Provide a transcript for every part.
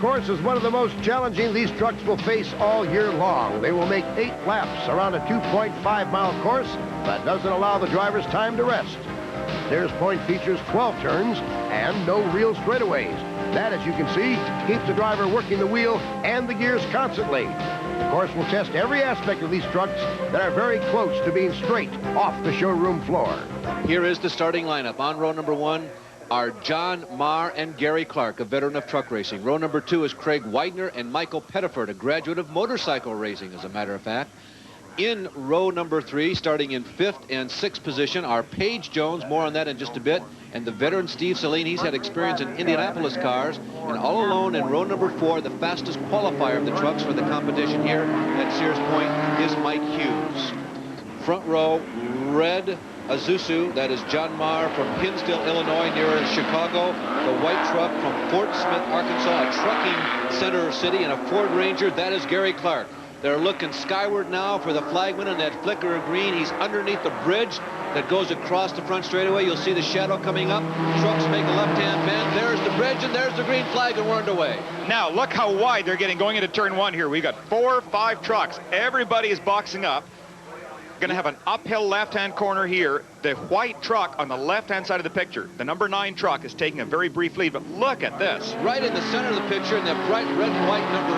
Course is one of the most challenging these trucks will face all year long. They will make 8 laps around a 2.5-mile course that doesn't allow the drivers time to rest. Sears Point features 12 turns and no real straightaways. That, as you can see, keeps the driver working the wheel and the gears constantly. The course will test every aspect of these trucks that are very close to being straight off the showroom floor. Here is the starting lineup. On row number 1 are John Marr and Gary Clark, a veteran of truck racing. Row number 2 is Craig Widener and Michael Pettiford, a graduate of motorcycle racing, as a matter of fact. In row number 3, starting in 5th and 6th position, are Paige Jones, more on that in just a bit, and the veteran Steve SALEEN. He's had experience in Indianapolis cars. And all alone in row number 4, the fastest qualifier of the trucks for the competition here at Sears Point is Mike Hughes. Front row, red Azusa, that is John Marr from Hinsdale, Illinois, near Chicago. The white truck from Fort Smith, Arkansas, a trucking center city, and a Ford Ranger, that is Gary Clark. They're looking skyward now for the flagman in that flicker of green. He's underneath the bridge that goes across the front straightaway. You'll see the shadow coming up. Trucks make a left-hand bend. There's the bridge, and there's the green flag, and we're underway. Now, look how wide they're getting going into turn 1 here. We've got 4 or 5 trucks. Everybody is boxing up. Going to have an uphill left-hand corner here. The white truck on the left-hand side of the picture, the number 9 truck, is taking a very brief lead, but look at this. Right in the center of the picture, in that bright red and white number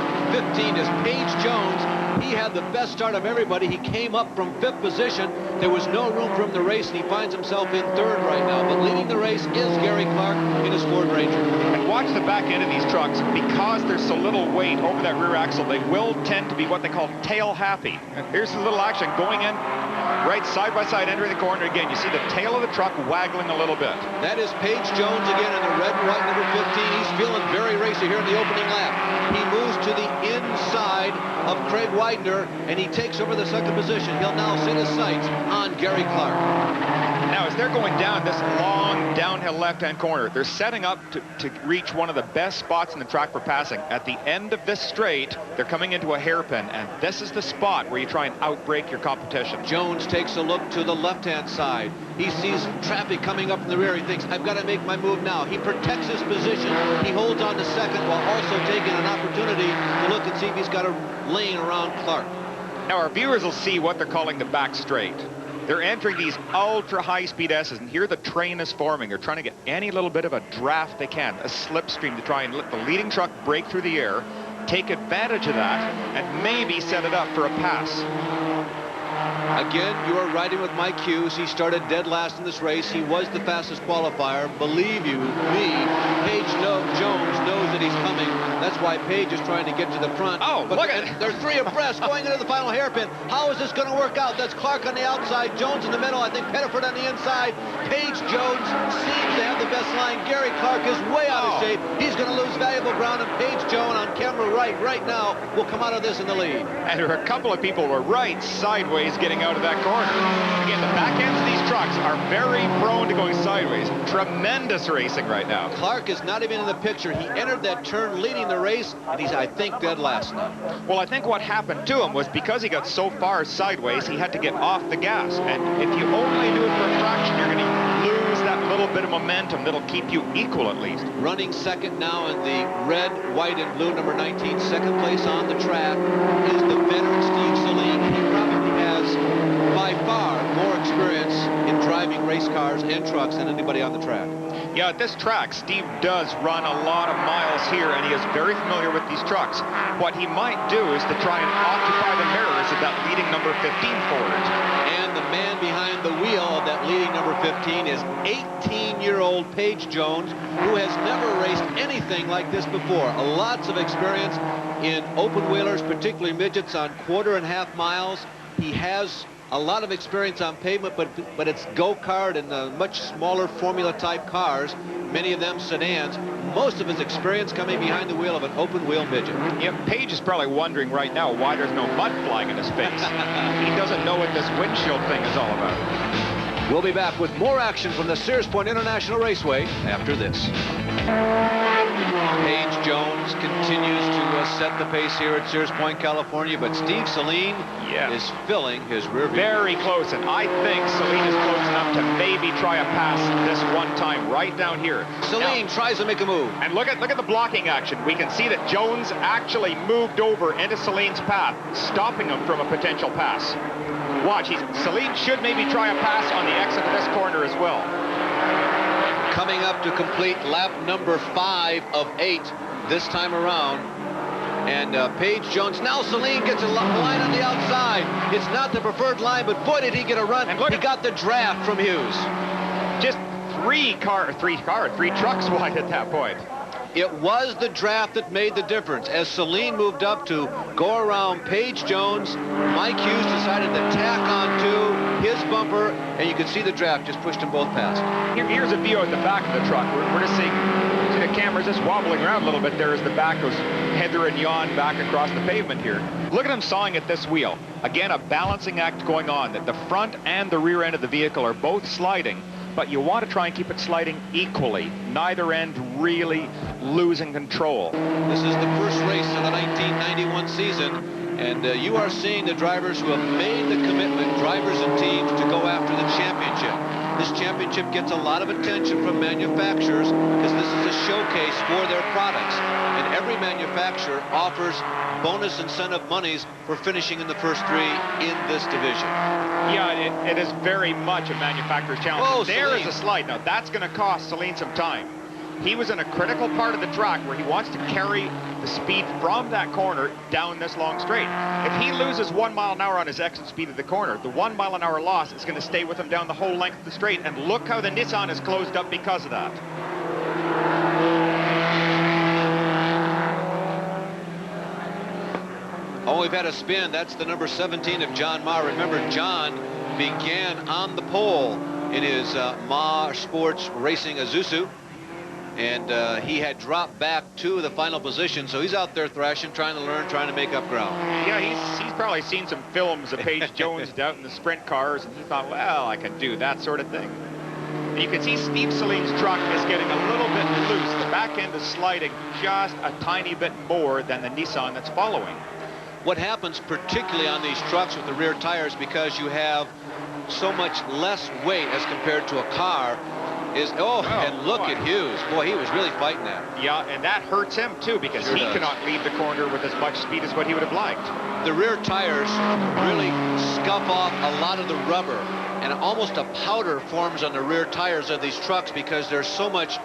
15 is Paige Jones. He had the best start of everybody. He came up from 5th position. There was no room for him to race, and he finds himself in 3rd right now. But leading the race is Gary Clark in his Ford Ranger. And watch the back end of these trucks. Because there's so little weight over that rear axle, they will tend to be what they call tail happy. And here's the little action going in right side by side, entering the corner again. You see the tail of the truck waggling a little bit. That is Paige Jones again in the red and white number 15. He's feeling very racy here in the opening lap. He moves to the inside of Craig Widener, and he takes over the 2nd position. He'll now set his sights on Gary Clark. Now, as they're going down this long downhill left-hand corner, they're setting up to reach one of the best spots in the track for passing. At the end of this straight, they're coming into a hairpin, and this is the spot where you try and outbrake your competition. Jones takes a look to the left-hand side. He sees traffic coming up from the rear. He thinks, I've got to make my move now. He protects his position. He holds on to 2nd while also taking an opportunity to look and see if he's got a lane around Clark. Now, our viewers will see what they're calling the back straight. They're entering these ultra high-speed S's, and here the train is forming. They're trying to get any little bit of a draft they can, a slipstream, to try and let the leading truck break through the air, take advantage of that, and maybe set it up for a pass. Again, you are riding with Mike Hughes. He started dead last in this race. He was the fastest qualifier. Believe you me, Paige Jones knows that he's coming. That's why Paige is trying to get to the front. Oh, but look at it. They're 3 abreast going into the final hairpin. How is this going to work out? That's Clark on the outside, Jones in the middle. I think Pettiford on the inside. Paige Jones seems to have the best line. Gary Clark is way out of shape. He's going to lose valuable ground, and Paige Jones on camera right now will come out of this in the lead. And there are a couple of people who are right sideways getting out of that corner. Again, the back ends of these trucks are very prone to going sideways. Tremendous racing right now. Clark is not even in the picture. He entered that turn leading the race, and he's, I think, dead last now. Well, I think what happened to him was because he got so far sideways, he had to get off the gas. And if you only do it for a fraction, you're going to lose that little bit of momentum that'll keep you equal at least. Running 2nd now in the red, white, and blue number 19, 2nd place on the track is the veteran Steve SALEEN. He probably has by far more experience in driving race cars and trucks than anybody on the track. Yeah, at this track, Steve does run a lot of miles here, and he is very familiar with these trucks. What he might do is to try and occupy the mirrors of that leading number 15 Ford. And the man behind the wheel of that leading number 15 is 18-year-old Paige Jones, who has never raced anything like this before. Lots of experience in open wheelers, particularly midgets on 1/4 and 1/2 miles. He has a lot of experience on pavement, but it's go-kart and much smaller formula-type cars, many of them sedans. Most of his experience coming behind the wheel of an open-wheel midget. Yeah, Paige is probably wondering right now why there's no mud flying in his face. He doesn't know what this windshield thing is all about. We'll be back with more action from the Sears Point International Raceway after this. Paige Jones continues to just set the pace here at Sears Point, California, but Steve SALEEN is filling his rear view. Very close, and I think SALEEN is close enough to maybe try a pass this one time right down here. SALEEN tries to make a move. And look at the blocking action. We can see that Jones actually moved over into SALEEN's path, stopping him from a potential pass. Watch, SALEEN should maybe try a pass on the exit of this corner as well. Coming up to complete lap number 5 of 8 this time around. And Paige Jones, now SALEEN gets a line on the outside. It's not the preferred line, but boy, did he get a run. And look, he got the draft from Hughes. Just three trucks wide at that point. It was the draft that made the difference. As SALEEN moved up to go around Paige Jones, Mike Hughes decided to tack on to his bumper, and you can see the draft just pushed them both past. Here's a view at the back of the truck. We're just seeing the camera's just wobbling around a little bit there as the back goes hither and yon back across the pavement here. Look at him sawing at this wheel. Again, a balancing act going on, that the front and the rear end of the vehicle are both sliding, but you want to try and keep it sliding equally, neither end really losing control. This is the first race of the 1991 season, and you are seeing the drivers who have made the commitment, drivers and teams, to go after the championship. This championship gets a lot of attention from manufacturers because this is a showcase for their products, and every manufacturer offers bonus incentive monies for finishing in the first 3 in this division. Yeah, it is very much a manufacturer's challenge. Oh, there is a slide. Now, that's going to cost SALEEN some time. He was in a critical part of the track where he wants to carry the speed from that corner down this long straight. If he loses 1 mile an hour on his exit speed of the corner, the 1 mile an hour loss is going to stay with him down the whole length of the straight. And look how the Nissan is closed up because of that. Oh, we've had a spin. That's the number 17 of John Marr. Remember, John began on the pole in his Marr Sports Racing Isuzu, and he had dropped back to the final position, so he's out there thrashing, trying to learn, trying to make up ground. Yeah, he's probably seen some films of Paige Jones out in the sprint cars, and he thought, well, I can do that sort of thing. And you can see Steve SALEEN's truck is getting a little bit loose. The back end is sliding just a tiny bit more than the Nissan that's following. What happens particularly on these trucks with the rear tires, because you have so much less weight as compared to a car, is, and look at Hughes. Boy, he was really fighting that. Yeah, and that hurts him too, because he cannot leave the corner with as much speed as what he would have liked. The rear tires really scuff off a lot of the rubber, and almost a powder forms on the rear tires of these trucks because there's so much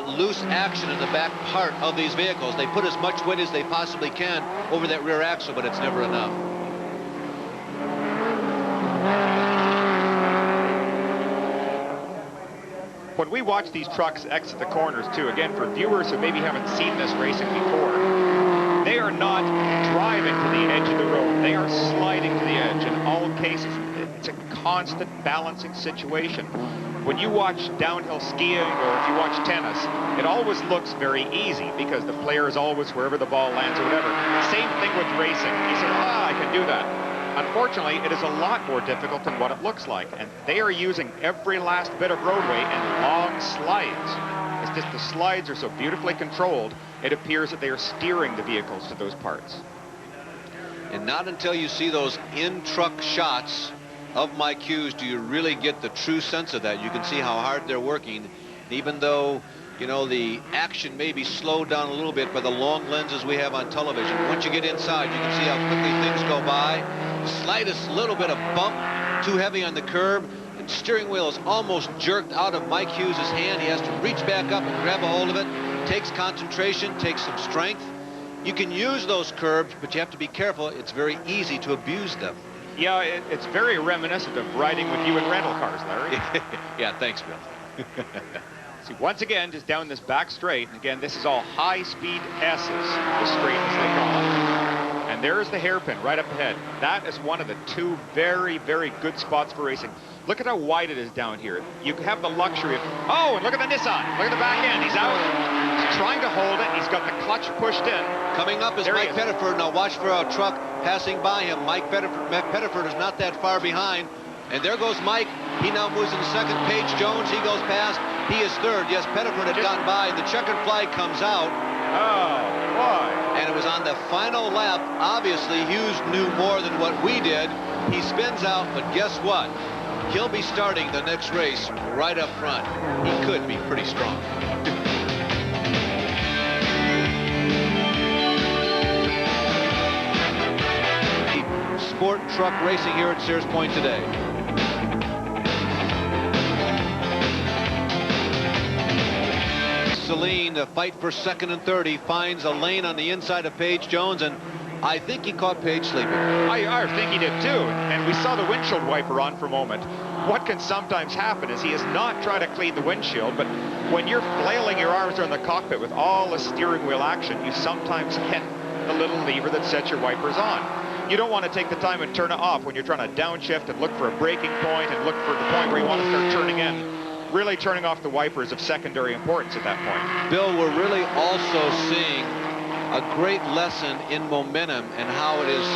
loose action in the back part of these vehicles. They put as much weight as they possibly can over that rear axle, but it's never enough. When we watch these trucks exit the corners too, again, for viewers who maybe haven't seen this racing before, they are not driving to the edge of the road. They are sliding to the edge. In all cases, it's a constant balancing situation. When you watch downhill skiing or if you watch tennis, it always looks very easy because the player is always wherever the ball lands or whatever. Same thing with racing. You say, I can do that. Unfortunately, it is a lot more difficult than what it looks like, and they are using every last bit of roadway and long slides. It's just the slides are so beautifully controlled, it appears that they are steering the vehicles to those parts. And not until you see those in-truck shots of Mike Hughes do you really get the true sense of that. You can see how hard they're working, even though, you know, the action may be slowed down a little bit by the long lenses we have on television. Once you get inside, you can see how quickly things go by. The slightest little bit of bump, too heavy on the curb, and steering wheel is almost jerked out of Mike Hughes' hand. He has to reach back up and grab a hold of it. Takes concentration, takes some strength. You can use those curbs, but you have to be careful. It's very easy to abuse them. Yeah, it's very reminiscent of riding with you in rental cars, Larry. Yeah, thanks, Bill. See, once again, just down this back straight, and again, this is all high-speed S's, the straight as they call it. And there's the hairpin right up ahead. That is one of the 2 very, very good spots for racing. Look at how wide it is down here. You have the luxury of, and look at the Nissan. Look at the back end. He's out. He's trying to hold it. He's got the clutch pushed in. Coming up is Mike Pettiford. Now watch for a truck passing by him. Mike Pettiford is not that far behind. And there goes Mike. He now moves into second. Paige Jones, he goes past. He is third. Yes, Pettiford had gotten by. The checkered flag comes out. Oh, boy. And it was on the final lap, obviously Hughes knew more than what we did. He spins out, but guess what? He'll be starting the next race right up front. He could be pretty strong. Sport truck racing here at Sears Point today. SALEEN, the fight for second and third. He finds a lane on the inside of Page Jones, and I think he caught Page sleeping. I think he did too, and we saw the windshield wiper on for a moment. What can sometimes happen is he is not trying to clean the windshield, but when you're flailing your arms around the cockpit with all the steering wheel action, you sometimes hit the little lever that sets your wipers on. You don't want to take the time and turn it off when you're trying to downshift and look for a braking point and look for the point where you want to start turning in. Really turning off the wipers of secondary importance at that point. Bill, we're really also seeing a great lesson in momentum and how it is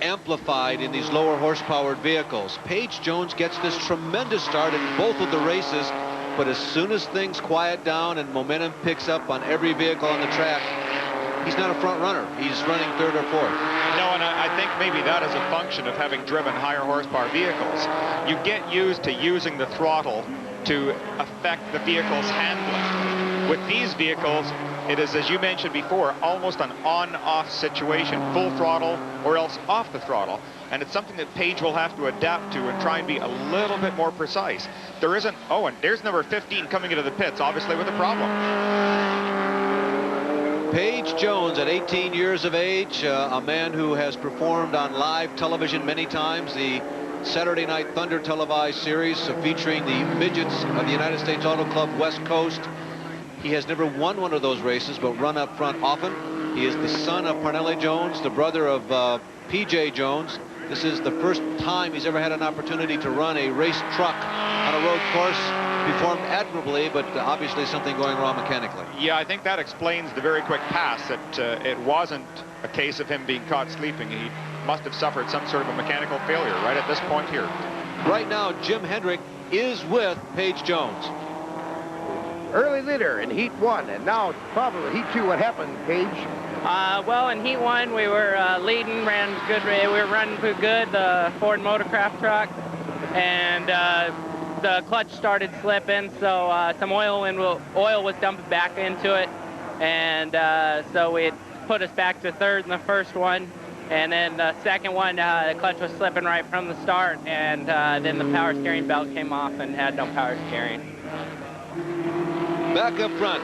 amplified in these lower horsepowered vehicles. Page Jones gets this tremendous start in both of the races, but as soon as things quiet down and momentum picks up on every vehicle on the track, he's not a front runner. He's running third or fourth. No, and I think maybe that is a function of having driven higher horsepower vehicles. You get used to using the throttle to affect the vehicle's handling. With these vehicles, it is, as you mentioned before, almost an on-off situation, full throttle or else off the throttle. And it's something that Page will have to adapt to and try and be a little bit more precise. There isn't, oh, and there's number 15 coming into the pits, obviously with a problem. Page Jones, at 18 years of age, a man who has performed on live television many times, the Saturday Night Thunder televised series featuring the midgets of the United States Auto Club West Coast. He has never won one of those races, but run up front often. He is the son of Parnelli Jones, the brother of P.J. Jones. This is the first time he's ever had an opportunity to run a race truck on a road course. Performed admirably, but obviously something going wrong mechanically. Yeah, I think that explains the very quick pass, that it wasn't a case of him being caught sleeping. He must have suffered some sort of a mechanical failure right at this point here. Right now, Jim Hendrick is with Page Jones. Early leader in Heat 1, and now probably Heat 2. What happened, Page? Well, in Heat 1, we were leading, ran good. We were running pretty good, the Ford Motorcraft truck, and the clutch started slipping, so some oil was dumped back into it, and so it put us back to third in the first one, and then the second one, the clutch was slipping right from the start, and then the power steering belt came off and had no power steering. Back up front,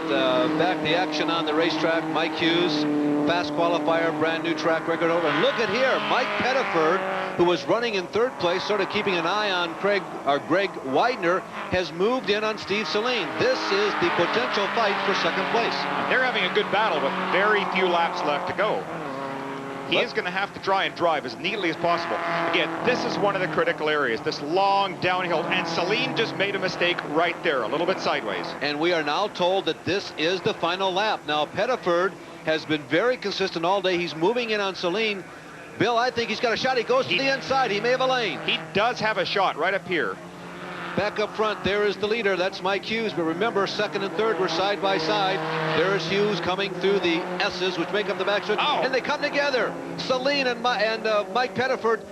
back the action on the racetrack, Mike Hughes, fast qualifier, brand new track record over. And look at here, Mike Pettiford, who was running in third place, sort of keeping an eye on Greg Widener, has moved in on Steve SALEEN. This is the potential fight for second place. They're having a good battle, but very few laps left to go. He is going to have to try and drive as neatly as possible. Again, this is one of the critical areas, this long downhill, and SALEEN just made a mistake right there, a little bit sideways. And we are now told that this is the final lap. Now, Pettiford has been very consistent all day. He's moving in on SALEEN. Bill, I think he's got a shot. He goes to the inside. He may have a lane. He does have a shot right up here. Back up front, there is the leader. That's Mike Hughes. But remember, second and third were side by side. There is Hughes coming through the S's, which make up the backstretch. Oh. And they come together. SALEEN and Mike Pettiford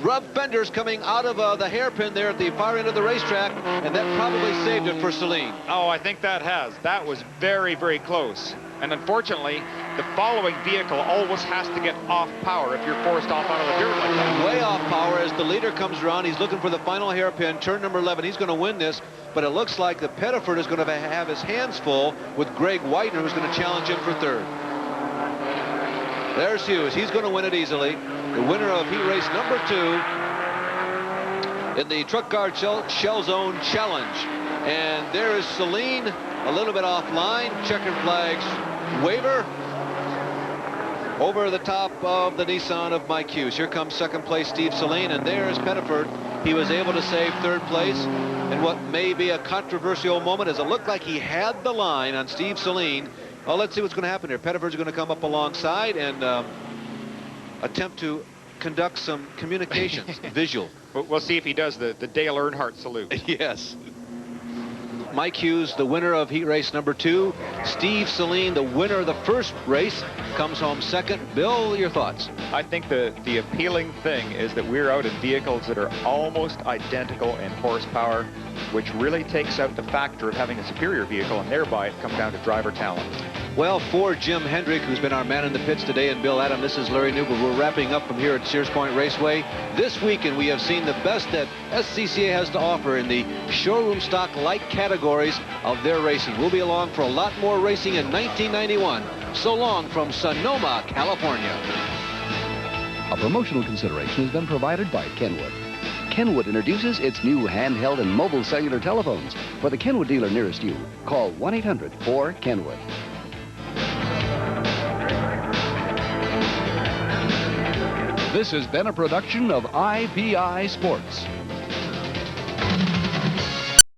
rub fenders coming out of the hairpin there at the far end of the racetrack. And that probably saved it for SALEEN. Oh, I think that has. That was very, very close. And unfortunately, the following vehicle always has to get off power if you're forced off out of the dirt like that. Way off power as the leader comes around. He's looking for the final hairpin, turn number 11. He's going to win this, but it looks like the Pettiford is going to have his hands full with Greg Widener, who's going to challenge him for third. There's Hughes. He's going to win it easily. The winner of heat race number 2 in the Truck Guard Shellzone Challenge. And there is SALEEN, a little bit offline. Checkered flags waiver over the top of the Nissan of Mike Hughes. Here comes second place Steve SALEEN, and there's Pettiford. He was able to save third place in what may be a controversial moment, as it looked like he had the line on Steve SALEEN. Well, let's see what's going to happen here. Pettiford's going to come up alongside and attempt to conduct some communications, visual. We'll see if he does the Dale Earnhardt salute. Yes. Mike Hughes, the winner of heat race number 2. Steve SALEEN, the winner of the first race, comes home second. Bill, your thoughts? I think the appealing thing is that we're out in vehicles that are almost identical in horsepower, which really takes out the factor of having a superior vehicle, and thereby it comes down to driver talent. Well, for Jim Hendrick, who's been our man in the pits today, and Bill Adam, this is Larry Newber. We're wrapping up from here at Sears Point Raceway. This weekend, we have seen the best that SCCA has to offer in the showroom stock light categories of their racing. We'll be along for a lot more racing in 1991. So long from Sonoma, California. A promotional consideration has been provided by Kenwood. Kenwood introduces its new handheld and mobile cellular telephones. For the Kenwood dealer nearest you, call 1-800-4-KENWOOD. This has been a production of IPI Sports.